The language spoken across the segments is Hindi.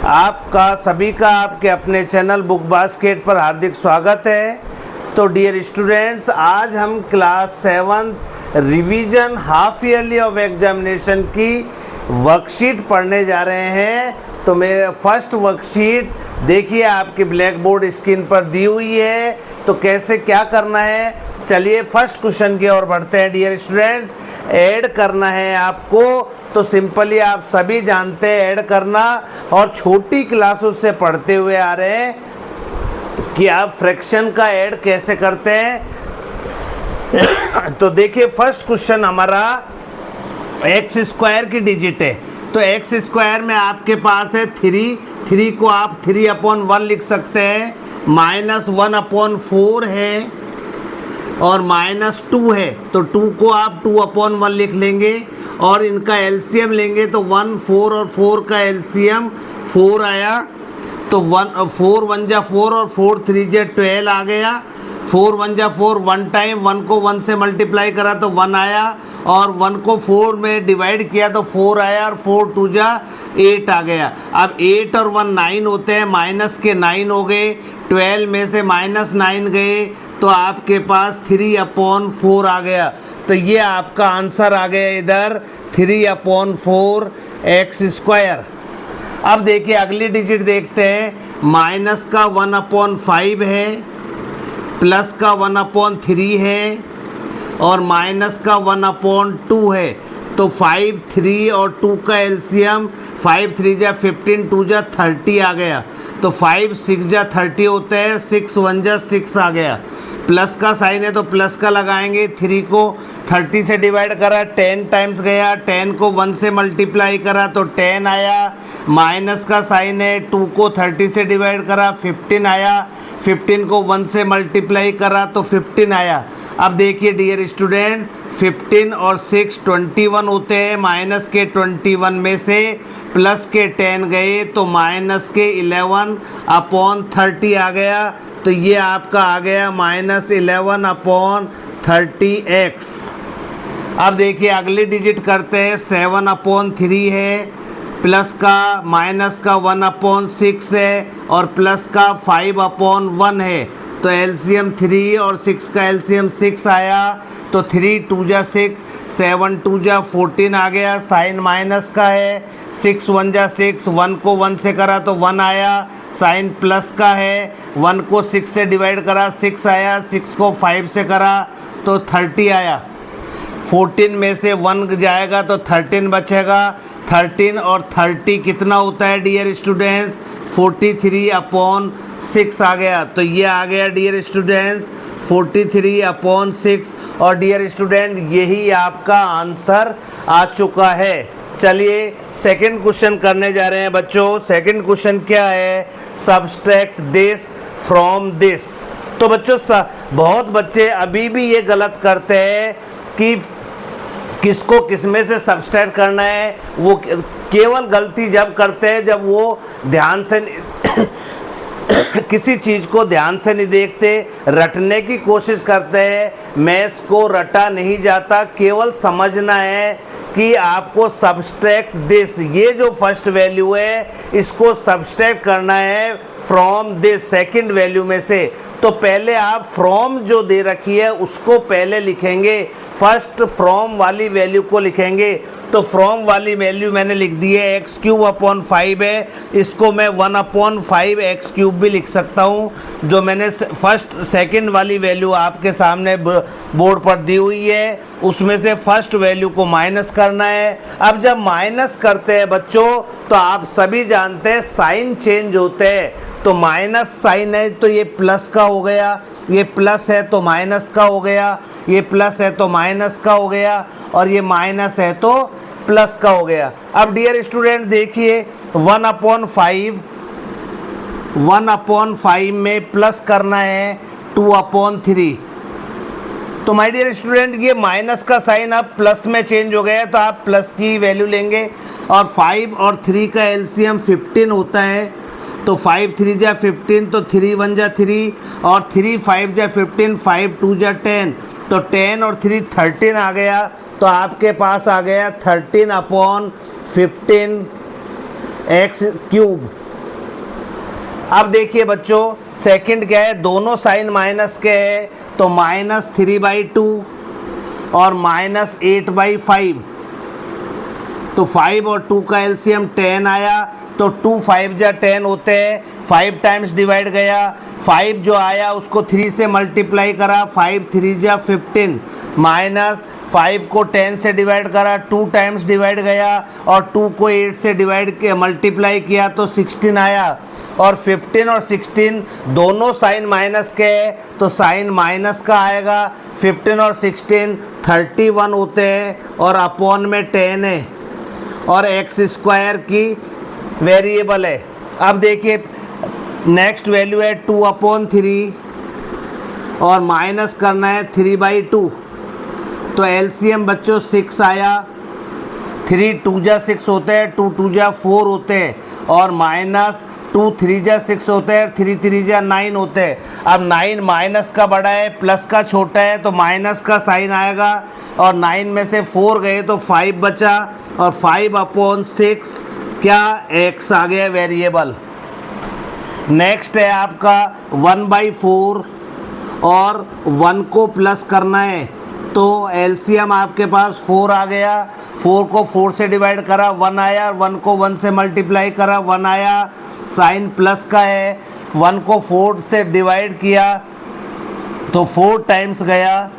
आपका सभी का आपके अपने चैनल बुक बास्केट पर हार्दिक स्वागत है। तो डियर स्टूडेंट्स, आज हम class 7 revision half yearly of examination की वर्कशीट पढ़ने जा रहे हैं। तो मेरे फर्स्ट वर्कशीट देखिए, आपकी ब्लैक बोर्ड स्क्रीन पर दी हुई है। तो कैसे क्या करना है, चलिए फर्स्ट क्वेश्चन की ओर बढ़ते हैं। डियर स्टूडेंट्स, ऐड करना है आपको। तो सिंपली आप सभी जानते हैं ऐड करना, और छोटी क्लासों से पढ़ते हुए आ रहे हैं कि आप फ्रैक्शन का ऐड कैसे करते हैं। तो देखिए, फर्स्ट क्वेश्चन हमारा एक्स स्क्वायर की डिजिट है। तो एक्स स्क्वायर में आपके पास है 3 को आप 3/1 लिख सकते हैं, -1/4 है और -2 है। तो 2 को आप 2/1 लिख लेंगे और इनका एलसीएम लेंगे तो 1 4 और 4 का एलसीएम 4 आया। तो 4 1 जा 4 और 4 3 जा 12 आ गया। 4 1 जा 4, 1 टाइम 1 को 1 से मल्टीप्लाई करा तो 1 आया, और 1 को 4 में डिवाइड किया तो 4 आया, और 4 2 जा 8 आ गया। अब 8 और 1 9 होते हैं, माइनस के 9 हो गए, 12 में से -9 गए, तो आपके पास 3/4 आ गया। तो ये आपका आंसर आ गया इधर 3/4 एक्स स्क्वायर। अब देखिए अगली डिजिट देखते हैं। माइनस का 1/5 है, प्लस का 1/3 है, और माइनस का 1/2 है। तो 5 3 और 2 का एलसीएम 5 3 जा 15, 2 जा 30 आ गया। तो 5 6 जा 30 होते हैं, 6 1 जा 6 आ गया। प्लस का साइन है तो प्लस का लगाएंगे। 3 को 30 से डिवाइड करा, 10 टाइम्स गया, 10 को 1 से मल्टीप्लाई करा तो 10 आया। माइनस का साइन है, 2 को 30 से डिवाइड करा, 15 आया। 15 को 1 से मल्टीप्लाई करा तो 15 आया। अब देखिए डियर स्टूडेंट, 15 और 6 21 होते हैं। माइनस के 21 में से प्लस के 10 गए तो माइनस के 11/30 आ गया। तो ये आपका आ गया -11/30x। अब देखिए अगली डिजिट करते हैं। 7/3 है, प्लस का माइनस का 1/6 है, और प्लस का 5/1 है। तो एलसीएम 3 और 6 का एलसीएम 6 आया। तो 3 2 जा 6, 7 2 जा 14 आ गया। साइन माइनस का है, 6 1 जा 6, 1 को 1 से करा तो 1 आया। साइन प्लस का है, 1 को 6 से डिवाइड करा 6 आया, 6 को 5 से करा तो 30 आया। 14 में से 1 जाएगा तो 13 बचेगा। 13 और 30 कितना होता है डियर स्टूडेंट्स? 43/6 आ गया। तो ये आ गया डियर स्टूडेंट्स 43/6। और डियर स्टूडेंट, यही आपका आंसर आ चुका है। चलिए सेकंड क्वेश्चन करने जा रहे हैं बच्चों। सेकंड क्वेश्चन क्या है? Subtract this from this. तो बच्चों, बहुत बच्चे अभी भी ये गलत करते हैं कि किसको किस में से सब्सट्रैक्ट करना है। वो केवल गलती जब करते हैं जब वो ध्यान से किसी चीज़ को ध्यान से नहीं देखते, रटने की कोशिश करते हैं। मैथ्स को रटा नहीं जाता, केवल समझना है कि आपको सब्सट्रैक्ट दिस, ये जो फर्स्ट वैल्यू है इसको सब्सट्रैक्ट करना है फ्रॉम दिस, सेकंड वैल्यू में से। तो पहले आप फ्रॉम जो दे रखी है उसको पहले लिखेंगे, फर्स्ट फ्रॉम वाली वैल्यू को लिखेंगे। तो फ्रॉम वाली वैल्यू मैंने लिख दी है x³ है, इसको मैं 1/5 x³ भी लिख सकता हूँ। जो मैंने फर्स्ट सेकंड वाली वैल्यू आपके सामने बोर्ड पर दी हुई है, उसमें से फर्स्ट वैल्यू को माइनस करना है। अब जब माइनस करते हैं बच्चों, तो आप सभी जानते हैं साइन चेंज होते हैं। तो माइनस साइन है तो ये प्लस का हो गया, ये प्लस है तो माइनस का हो गया, ये प्लस है तो माइनस का हो गया, और ये माइनस है तो प्लस का हो गया। अब डियर स्टूडेंट देखिए, 1/5 में प्लस करना है 2/3। तो माय डियर स्टूडेंट, ये माइनस का साइन अब प्लस में चेंज हो गया, तो आप प्लस की वैल्यू लेंगे। और 5 और 3 का एलसीएम 15 होता है। तो 5 3 जा 15, तो 3 1 जा 3, और 3 5 जा 15, 5 2 जा 10, तो 10 और 3 13 आ गया। तो आपके पास आ गया 13/15 x³ अब देखिए बच्चों सेकंड क्या है, दोनों साइन माइनस के है तो -3/2 और -8/5, तो 5 और 2 का एलसीएम 10 आया, तो 2 5 जा 10 होते हैं, 5 टाइम्स डिवाइड गया, 5 जो आया उसको 3 से मल्टीप्लाई करा, 5 3 जा 15 माइनस 5 को 10 से डिवाइड करा, 2 टाइम्स डिवाइड गया और 2 को 8 से डिवाइड किया, मल्टीप्लाई किया तो 16 आया। और 15 और 16 दोनों साइन माइनस के है तो साइन माइनस का आएगा। 15 और 16 31 होते हैं और अपॉन में 10 है और एक्स स्क्वायर की वेरिएबल है। अब देखिए नेक्स्ट वैल्यू है 2/3 और माइनस करना है 3/2, तो एलसीएम बच्चों 6 आया। 3 2 जा 6 होते हैं, 2 2 जा 4 होते हैं और माइनस 2 3 जा 6 होते हैं, 3 3 जा 9 होते हैं। अब 9 माइनस का बड़ा है प्लस का छोटा है तो माइनस का साइन आएगा और 9 में से 4 गए तो 5 बचा और 5/6 क्या x आ गया वेरिएबल। नेक्स्ट है आपका 1/4 और 1 को प्लस करना है तो एलसीएम आपके पास 4 आ गया। 4 को 4 से डिवाइड करा 1 आया, 1 को 1 से मल्टीप्लाई करा 1 आया, साइन प्लस का है। 1 को 4 से डिवाइड किया तो 4 टाइम्स गया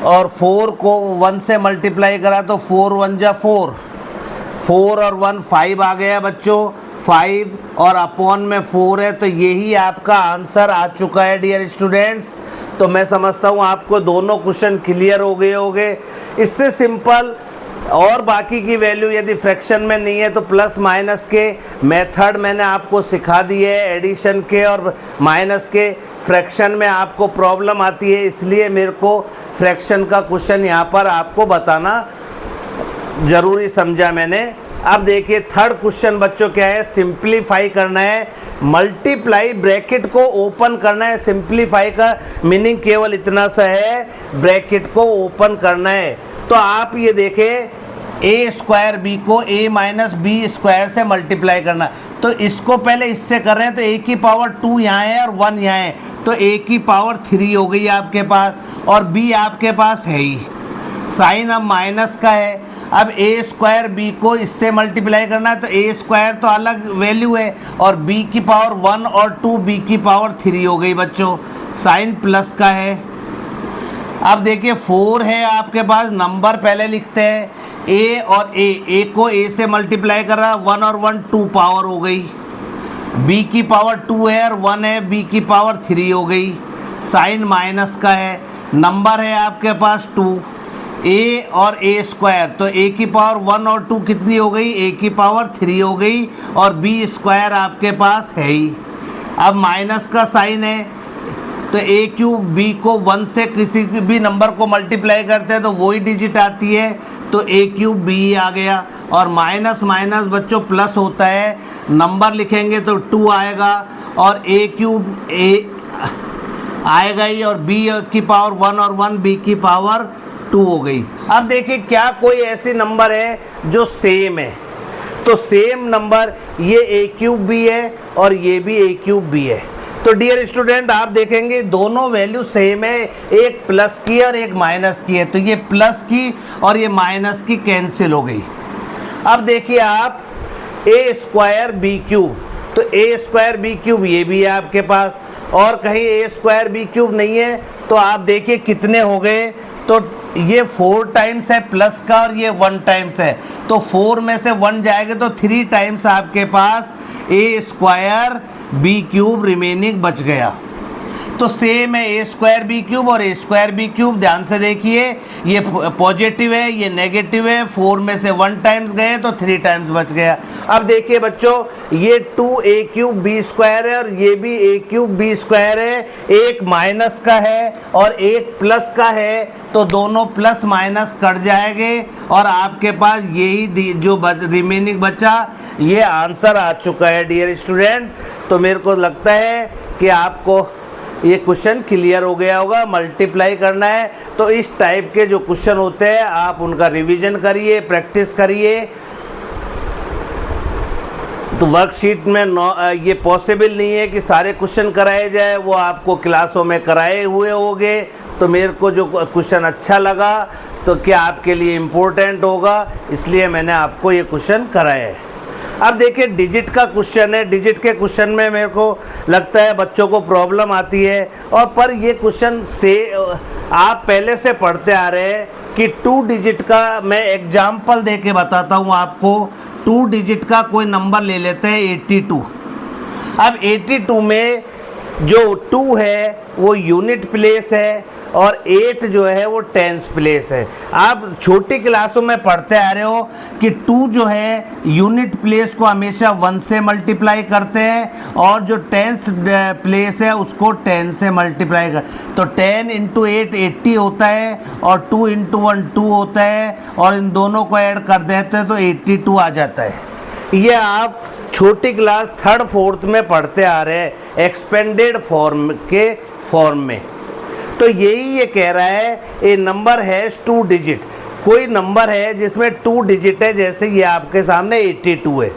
और 4 को 1 से मल्टीप्लाई करा तो 4 1 जा 4, 4 और 1 5 आ गया बच्चों, 5 और अपॉन में 4 है, तो यही आपका आंसर आ चुका है डियर स्टूडेंट्स। तो मैं समझता हूँ आपको दोनों क्वेश्चन क्लियर हो गए होंगे। इससे सिंपल और बाकी की वैल्यू यदि फ्रैक्शन में नहीं है तो प्लस माइनस के मेथड मैंने आपको सिखा दिए है। एडिशन के और माइनस के फ्रैक्शन में आपको प्रॉब्लम आती है, इसलिए मेरे को फ्रैक्शन का क्वेश्चन यहाँ पर आपको बताना ज़रूरी समझा मैंने। अब देखिए थर्ड क्वेश्चन बच्चों क्या है, सिंप्लीफाई करना है, मल्टीप्लाई ब्रैकेट को ओपन करना है। सिंप्लीफाई का मीनिंग केवल इतना सा है, ब्रैकेट को ओपन करना है। तो आप ये देखें a² b को a माइनस बी स्क्वायर से मल्टीप्लाई करना, तो इसको पहले इससे कर रहे हैं तो a की पावर 2 यहाँ है और 1 यहाँ है, तो a की पावर 3 हो गई आपके पास और b आपके पास है ही। साइन अब माइनस का है, अब a² b को इससे मल्टीप्लाई करना है तो a² तो अलग वैल्यू है और b की पावर 1 और 2 b की पावर 3 हो गई बच्चों। साइन प्लस का है। अब देखिए 4 है आपके पास, नंबर पहले लिखते हैं a और a को a से मल्टीप्लाई कर रहा है, 1 और 1 2 पावर हो गई, b की पावर 2 है और 1 है, b की पावर 3 हो गई। साइन माइनस का है, नंबर है आपके पास 2, a और a², तो a की पावर 1 और 2 कितनी हो गई, a की पावर 3 हो गई और b² आपके पास है ही। अब माइनस का साइन है तो a³ b को 1 से किसी भी नंबर को मल्टीप्लाई करते हैं तो वही डिजिट आती है, तो a³ b आ गया और माइनस माइनस बच्चों प्लस होता है, नंबर लिखेंगे तो 2 आएगा और a³ a आएगा ही और b की पावर 1 और 1 b की पावर 2 हो गई। अब देखिए क्या कोई ऐसे नंबर है जो सेम है, तो सेम नंबर ये a³ b है और ये भी a³ b है। तो डियर स्टूडेंट आप देखेंगे दोनों वैल्यू सेम है, एक प्लस की और एक माइनस की है, तो ये प्लस की और ये माइनस की कैंसिल हो गई। अब देखिए आप a² b³, तो a² b³ ये भी है आपके पास और कहीं a² b³ नहीं है, तो आप देखिए कितने हो गए, तो ये 4 टाइम्स है प्लस का और ये 1 टाइम्स है, तो 4 में से 1 जाएगा तो 3 टाइम्स आपके पास a² b³ रिमेनिंग बच गया। तो सेम है a² b³ और a² b³, ध्यान से देखिए ये पॉजिटिव है ये नेगेटिव है, 4 में से 1 टाइम्स गए तो 3 टाइम्स बच गया। अब देखिए बच्चों ये 2a³ b² है और ये भी a³ b² है, एक माइनस का है और एक प्लस का है, तो दोनों प्लस माइनस कट जाएंगे और आपके पास यही जो रिमेनिंग बचा ये आंसर आ चुका है डियर स्टूडेंट। तो मेरे को लगता है कि आपको ये क्वेश्चन क्लियर हो गया होगा। मल्टीप्लाई करना है तो इस टाइप के जो क्वेश्चन होते हैं आप उनका रिवीजन करिए, प्रैक्टिस करिए। तो वर्कशीट में ये पॉसिबल नहीं है कि सारे क्वेश्चन कराए जाए, वो आपको क्लासों में कराए हुए होंगे। तो मेरे को जो क्वेश्चन अच्छा लगा तो क्या आपके लिए इम्पोर्टेंट होगा, इसलिए मैंने आपको ये क्वेश्चन कराया है। अब देखिए डिजिट का क्वेश्चन है। डिजिट के क्वेश्चन में मेरे को लगता है बच्चों को प्रॉब्लम आती है, और पर ये क्वेश्चन से आप पहले से पढ़ते आ रहे हैं कि 2 डिजिट का मैं एग्जाम्पल दे के बताता हूँ आपको। 2 डिजिट का कोई नंबर ले लेते हैं 82। अब 82 में जो 2 है वो यूनिट प्लेस है और 8 जो है वो टेंस प्लेस है। आप छोटी क्लासों में पढ़ते आ रहे हो कि 2 जो है यूनिट प्लेस को हमेशा 1 से मल्टीप्लाई करते हैं, और जो टेंस प्लेस है उसको 10 से मल्टीप्लाई कर। तो 10 × 8 80 होता है, और 2 × 1 2 होता है, और इन दोनों को ऐड कर देते हैं तो 82 आ जाता है। ये आप छोटी क्लास 3rd 4th में पढ़ते आ रहे हैं एक्सपेंडेड फॉर्म के फॉर्म में। तो यही ये कह रहा है ए नंबर है 2 डिजिट। कोई नंबर है जिसमें 2 डिजिट है, जैसे ये आपके सामने 82 है।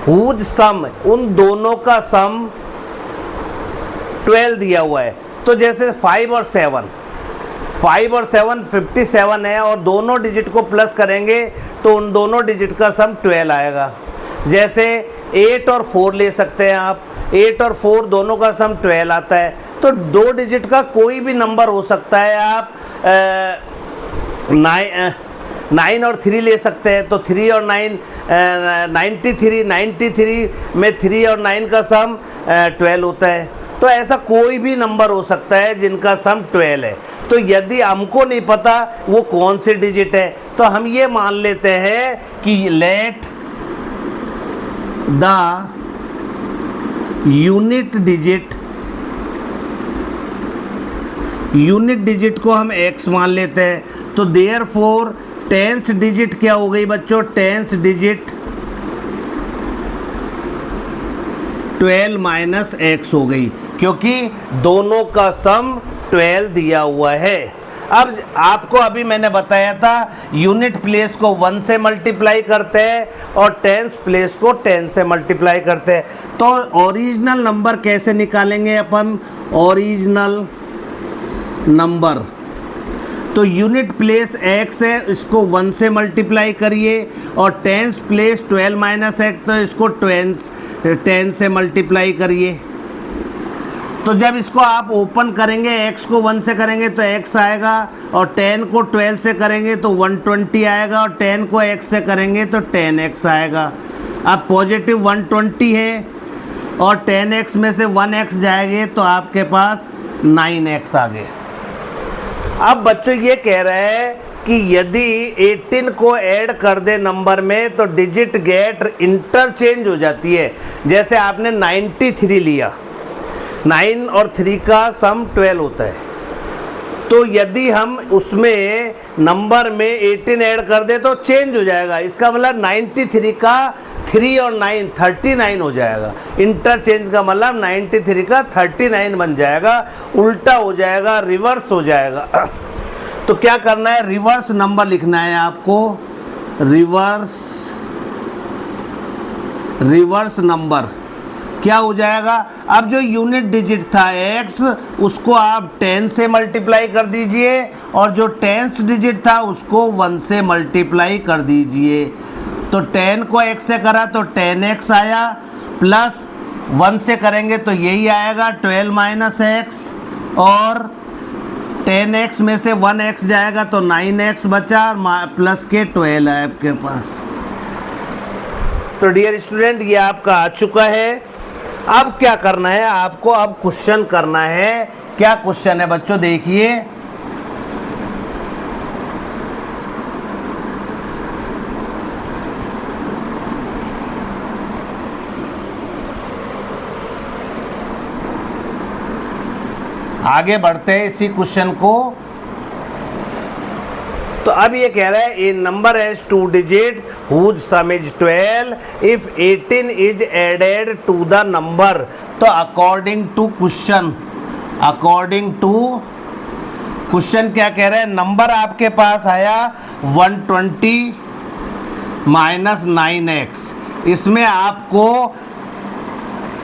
हुज सम, उन दोनों का सम 12 दिया हुआ है। तो जैसे 5 और 7 57 है, और दोनों डिजिट को प्लस करेंगे तो उन दोनों डिजिट का सम 12 आएगा। जैसे 8 और 4 ले सकते हैं आप, 8 और 4 दोनों का सम 12 आता है। तो 2 डिजिट का कोई भी नंबर हो सकता है। आप 9 और 3 ले सकते हैं, तो 3 और 9 93 में 3 और 9 का सम 12 होता है। तो ऐसा कोई भी नंबर हो सकता है जिनका सम 12 है। तो यदि हमको नहीं पता वो कौन सी डिजिट है, तो हम ये मान लेते हैं कि लेट द यूनिट डिजिट को हम x मान लेते हैं। तो देयरफॉर टेंस डिजिट क्या हो गई बच्चों? टेंस डिजिट 12 माइनस x हो गई, क्योंकि दोनों का सम 12 दिया हुआ है। अब आपको अभी मैंने बताया था यूनिट प्लेस को 1 से मल्टीप्लाई करते हैं और टेंस प्लेस को 10 से मल्टीप्लाई करते हैं। तो ओरिजिनल नंबर कैसे निकालेंगे अपन? ओरिजिनल नंबर, तो यूनिट प्लेस x है, इसको 1 से मल्टीप्लाई करिए, और टेंस प्लेस 12 माइनस x, तो इसको 10 से मल्टीप्लाई करिए। तो जब इसको आप ओपन करेंगे, x को 1 से करेंगे तो x आएगा, और 10 को 12 से करेंगे तो 120 आएगा, और 10 को x से करेंगे तो 10x आएगा। अब पॉजिटिव 120 है, और 10x में से 1x जाएंगे तो आपके पास 9x आ गए। अब बच्चों ये कह रहे हैं कि यदि 18 को ऐड कर दे नंबर में तो डिजिट गेट इंटरचेंज हो जाती है। जैसे आपने 93 लिया, 9 और 3 का सम 12 होता है, तो यदि हम उसमें नंबर में 18 ऐड कर दे तो चेंज हो जाएगा। इसका मतलब 93 का 3 और 9 39 हो जाएगा। इंटरचेंज का मतलब 93 का 39 बन जाएगा, उल्टा हो जाएगा, रिवर्स हो जाएगा। तो क्या करना है? रिवर्स नंबर लिखना है आपको, रिवर्स नंबर। क्या हो जाएगा? अब जो यूनिट डिजिट था x, उसको आप 10 से मल्टीप्लाई कर दीजिए, और जो टेंस डिजिट था उसको 1 से मल्टीप्लाई कर दीजिए। तो 10 को x से करा तो 10x आया, प्लस 1 से करेंगे तो यही आएगा 12 माइनस x, और 10x में से 1x जाएगा तो 9x बचा, प्लस के 12 है आपके पास। तो डियर स्टूडेंट, ये आपका आ चुका है। अब क्या करना है आपको? अब क्वेश्चन करना है। क्या क्वेश्चन है बच्चों? देखिए, आगे बढ़ते हैं इसी क्वेश्चन को। तो अब ये कह रहा है a number has 2 digit whose sum is 12 if 18 is added to the number. तो अकॉर्डिंग टू क्वेश्चन क्या कह रहा है? नंबर आपके पास आया 120 माइनस 9x, इसमें आपको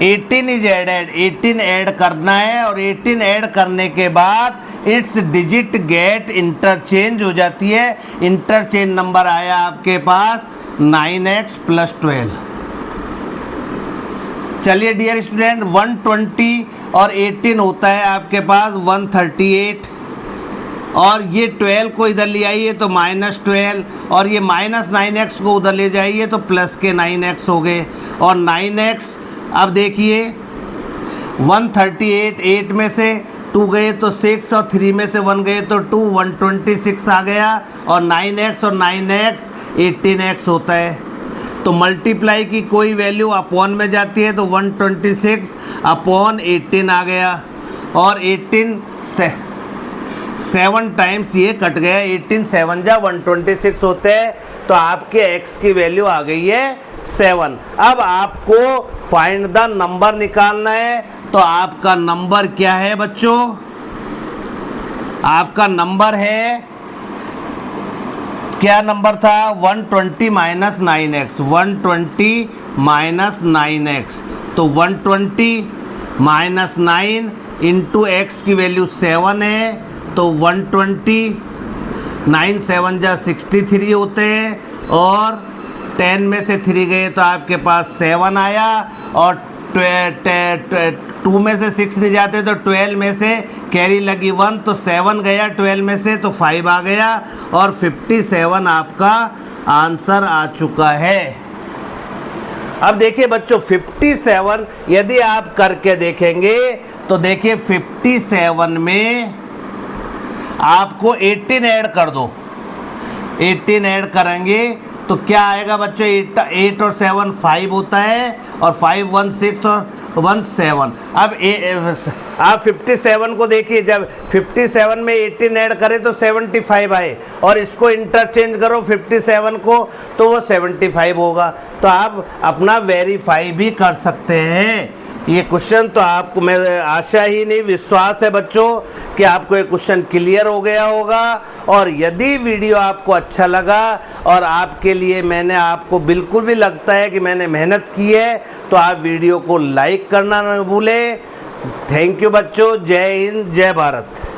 18 इज एडेड, 18 ऐड करना है और 18 ऐड करने के बाद इट्स डिजिट गेट इंटरचेंज हो जाती है। इंटरचेंज नंबर आया आपके पास 9x + 12। चलिए डियर स्टूडेंट, 120 और 18 होता है आपके पास 138, और ये 12 को इधर ले आइए तो -12, और ये -9x को उधर ले जाइए तो प्लस के 9x हो गए। और 9x, अब देखिए 138, 8 में से 2 गए तो 6 और 3 में से 1 गए तो 2, 126 आ गया। और 9x और 9x 18x होता है। तो मल्टीप्लाई की कोई वैल्यू अपॉन में जाती है तो 126 अपॉन 18 आ गया, और 18 से 7 टाइम्स ये कट गया। 18 7 जा 126 होते हैं, तो आपके x की वैल्यू आ गई है 7। अब आपको फाइंड द नंबर निकालना है, तो आपका नंबर क्या है बच्चों? आपका नंबर है, क्या नंबर था? 120 - 9x, 120 - 9x। तो 120 - 9 इंटू x की वैल्यू 7 है, तो 120, 9 7 जा 63 होते हैं, और 10 में से 3 गए तो आपके पास 7 आया, और 2 में से 6 नहीं जाते तो 12 में से कैरी लगी 1 तो 7 गया, 12 में से तो 5 आ गया, और 57 आपका आंसर आ चुका है। अब देखिए बच्चों, 57 यदि आप करके देखेंगे तो देखिए 57 में आपको 18 ऐड कर दो, 18 ऐड करेंगे तो क्या आएगा बच्चों? 8 और 7 5 होता है, और 5 1 6 और 1 7। अब आप 57 को देखिए, जब 57 में 18 ऐड करें तो 75 आए, और इसको इंटरचेंज करो 57 को तो वो 75 होगा। तो आप अपना वेरीफाई भी कर सकते हैं ये क्वेश्चन। तो आपको मैं आशा ही नहीं, विश्वास है बच्चों कि आपको ये क्वेश्चन क्लियर हो गया होगा। और यदि वीडियो आपको अच्छा लगा और आपके लिए मैंने आपको बिल्कुल भी लगता है कि मैंने मेहनत की है, तो आप वीडियो को लाइक करना न भूलें। थैंक यू बच्चों। जय हिंद, जय भारत।